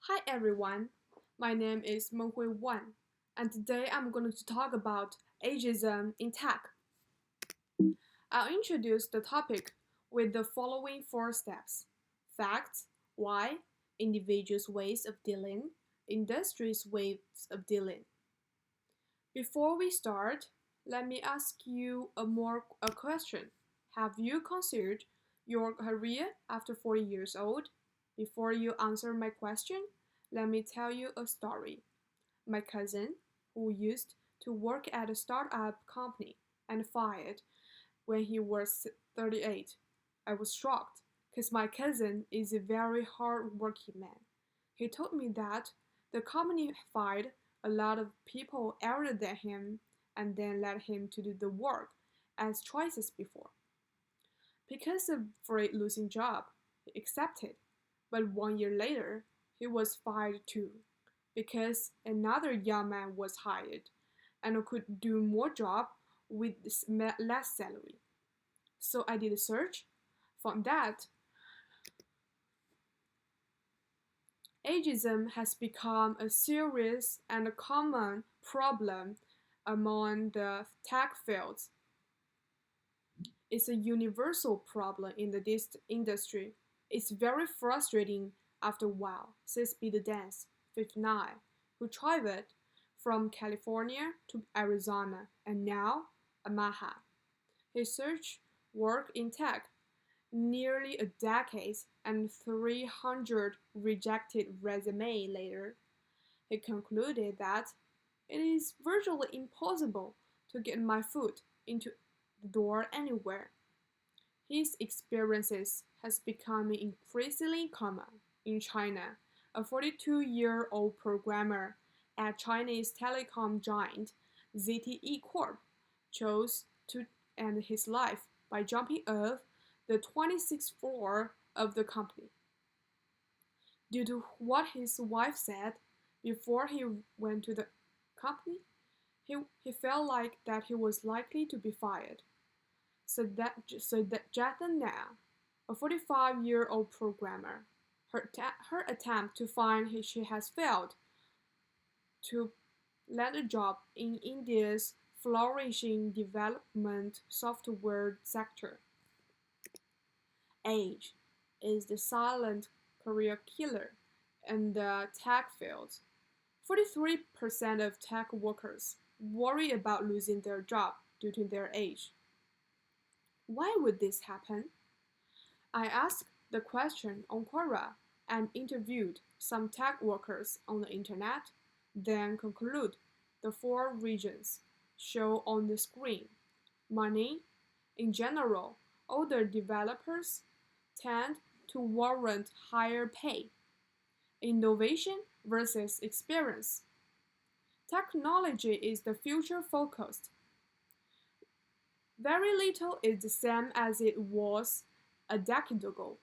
Hi everyone, my name is Menghui Wan, and today I'm going to talk about ageism in tech. I'll introduce the topic with the following four steps: facts, why, individuals' ways of dealing, industries' ways of dealing. Before we start, let me ask you a question. Have you considered your career after 40 years old? Before you answer my question, let me tell you a story. My cousin, who used to work at a startup company and fired when he was 38. I was shocked because my cousin is a very hard-working man. He told me that the company fired a lot of people older than him and then let him to do the work as twice as before. Because of afraid losing job, he accepted. But 1 year later, he was fired too, because another young man was hired and could do more job with less salary. So I did a search, found that ageism has become a serious and a common problem among the tech fields. It's a universal problem in this industry. It's very frustrating after a while, says Peter Dance, 59, who traveled from California to Arizona and now Omaha. He searched work in tech nearly a decade and 300 rejected resumes later. He concluded that it is virtually impossible to get my foot into the door anywhere. His experiences has become increasingly common. In China, a 42-year-old programmer at Chinese telecom giant ZTE Corp chose to end his life by jumping off the 26th floor of the company. Due to what his wife said before he went to the company, he felt like that he was likely to be fired. So that Jathan Na, a 45-year-old programmer, her attempt to find she has failed to land a job in India's flourishing development software sector. Age is the silent career killer in the tech field. 43% of tech workers worry about losing their job due to their age. Why would this happen? I asked the question on Quora and interviewed some tech workers on the internet, then conclude the four reasons shown on the screen. Money. In general, older developers tend to warrant higher pay. Innovation versus experience. Technology is the future focused. Very little is the same as it was a decade ago.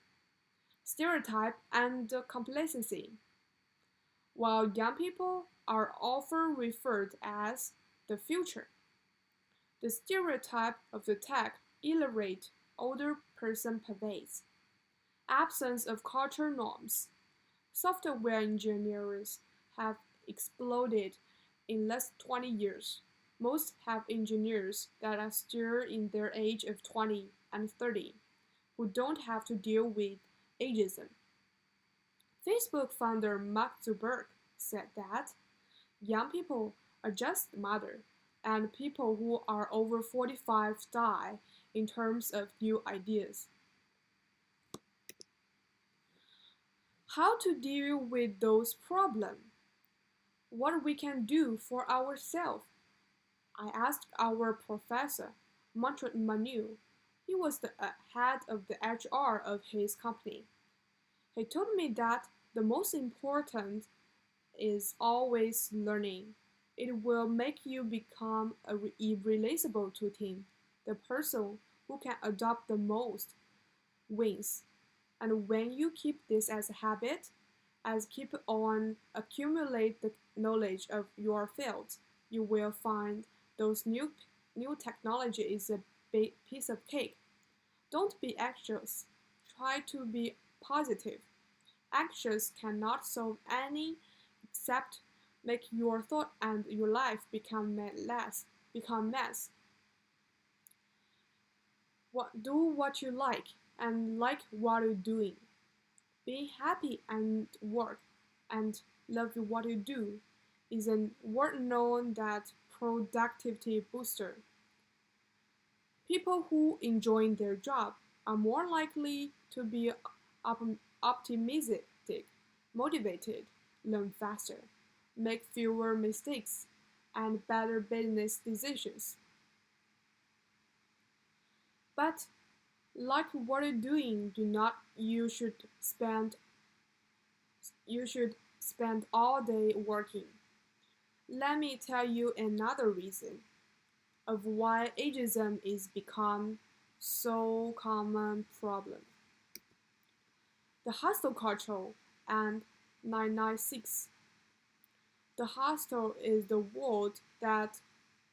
Stereotype and complacency. While young people are often referred as the future, the stereotype of the tech illiterate older person pervades. Absence of culture norms. Software engineers have exploded in less 20 years. Most have engineers that are still in their age of 20 and 30, who don't have to deal with ageism. Facebook founder Mark Zuckerberg said that young people are just mother, and people who are over 45 die in terms of new ideas. How to deal with those problems? What we can do for ourselves? I asked our professor, Manfred Manu. He was the head of the HR of his company. He told me that the most important is always learning. It will make you become irreplaceable to team. The person who can adopt the most wins. And when you keep this as a habit, as keep on accumulate the knowledge of your field, you will find those new technology is a big piece of cake. Don't be anxious. Try to be positive. Actions cannot solve any except make your thought and your life become mess. Do what you like and like what you're doing. Being happy and work and love what you do is a word known that productivity booster. People who enjoy their job are more likely to be optimistic, motivated, learn faster, make fewer mistakes, and better business decisions. But like what you're doing, do not you should spend all day working. Let me tell you another reason of why ageism is become so common problem. The hustle culture and 996. The hustle is the word that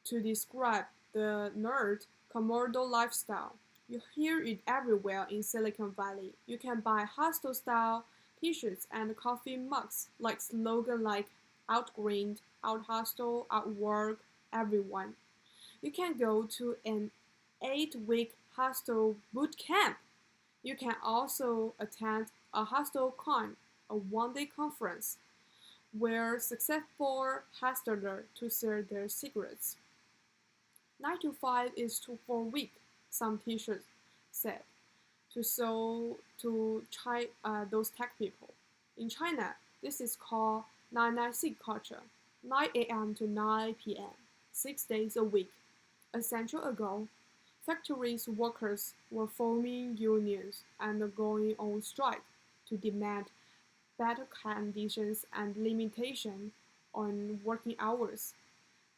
to describe the nerd commodore lifestyle. You hear it everywhere in Silicon Valley. You can buy hustle style t-shirts and coffee mugs like slogan like outgrind, out hustle, outwork everyone. You can go to an 8-week hustle boot camp. You can also attend a HustleCon, a one-day conference where successful hustlers to share their secrets. 9 to 5 is for weak, some teachers said, to those tech people. In China, this is called 996 culture, 9 a.m. to 9 p.m., 6 days a week. A century ago, factories workers were forming unions and going on strike to demand better conditions and limitation on working hours.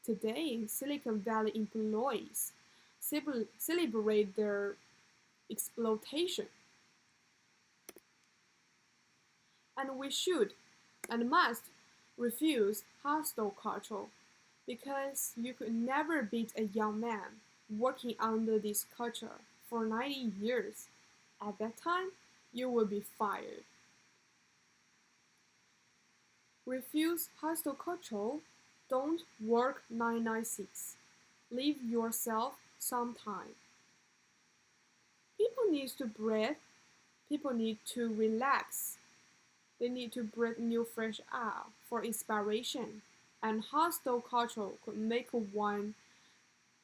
Today, Silicon Valley employees celebrate their exploitation, and we should and must refuse hostile culture because you could never beat a young man working under this culture for 90 years. At that time, you will be fired. Refuse hostile culture. Don't work 996. Leave yourself some time. People need to breathe. People need to relax. They need to breathe new fresh air for inspiration. And hostile culture could make one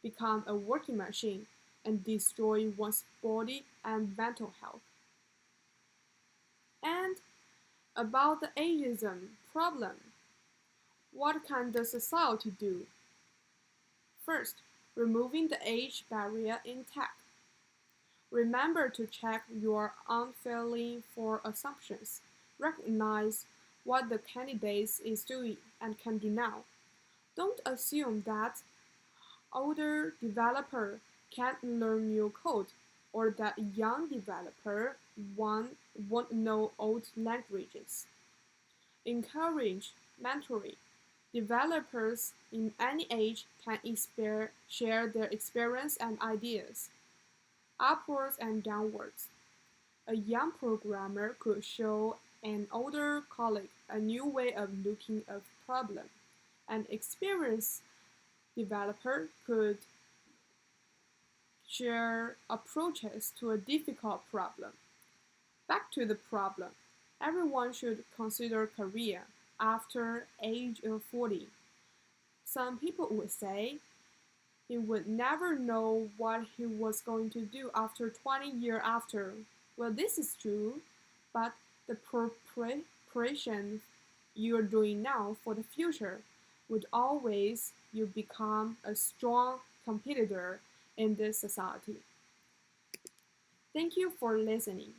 become a working machine and destroy one's body and mental health. And about the ageism problem, what can the society do? First, removing the age barrier in tech. Remember to check your unfailing for assumptions. Recognize what the candidate is doing and can do now. Don't assume that older developer can't learn new code or that young developer won't know old languages. Encourage mentoring. Developers in any age can share their experience and ideas, upwards and downwards. A young programmer could show an older colleague a new way of looking at a problem. An experienced developer could share approaches to a difficult problem. Back to the problem. Everyone should consider career after age of 40. Some people would say he would never know what he was going to do after 20 years after. Well, this is true, but the preparation you're doing now for the future would always you become a strong competitor in this society. Thank you for listening.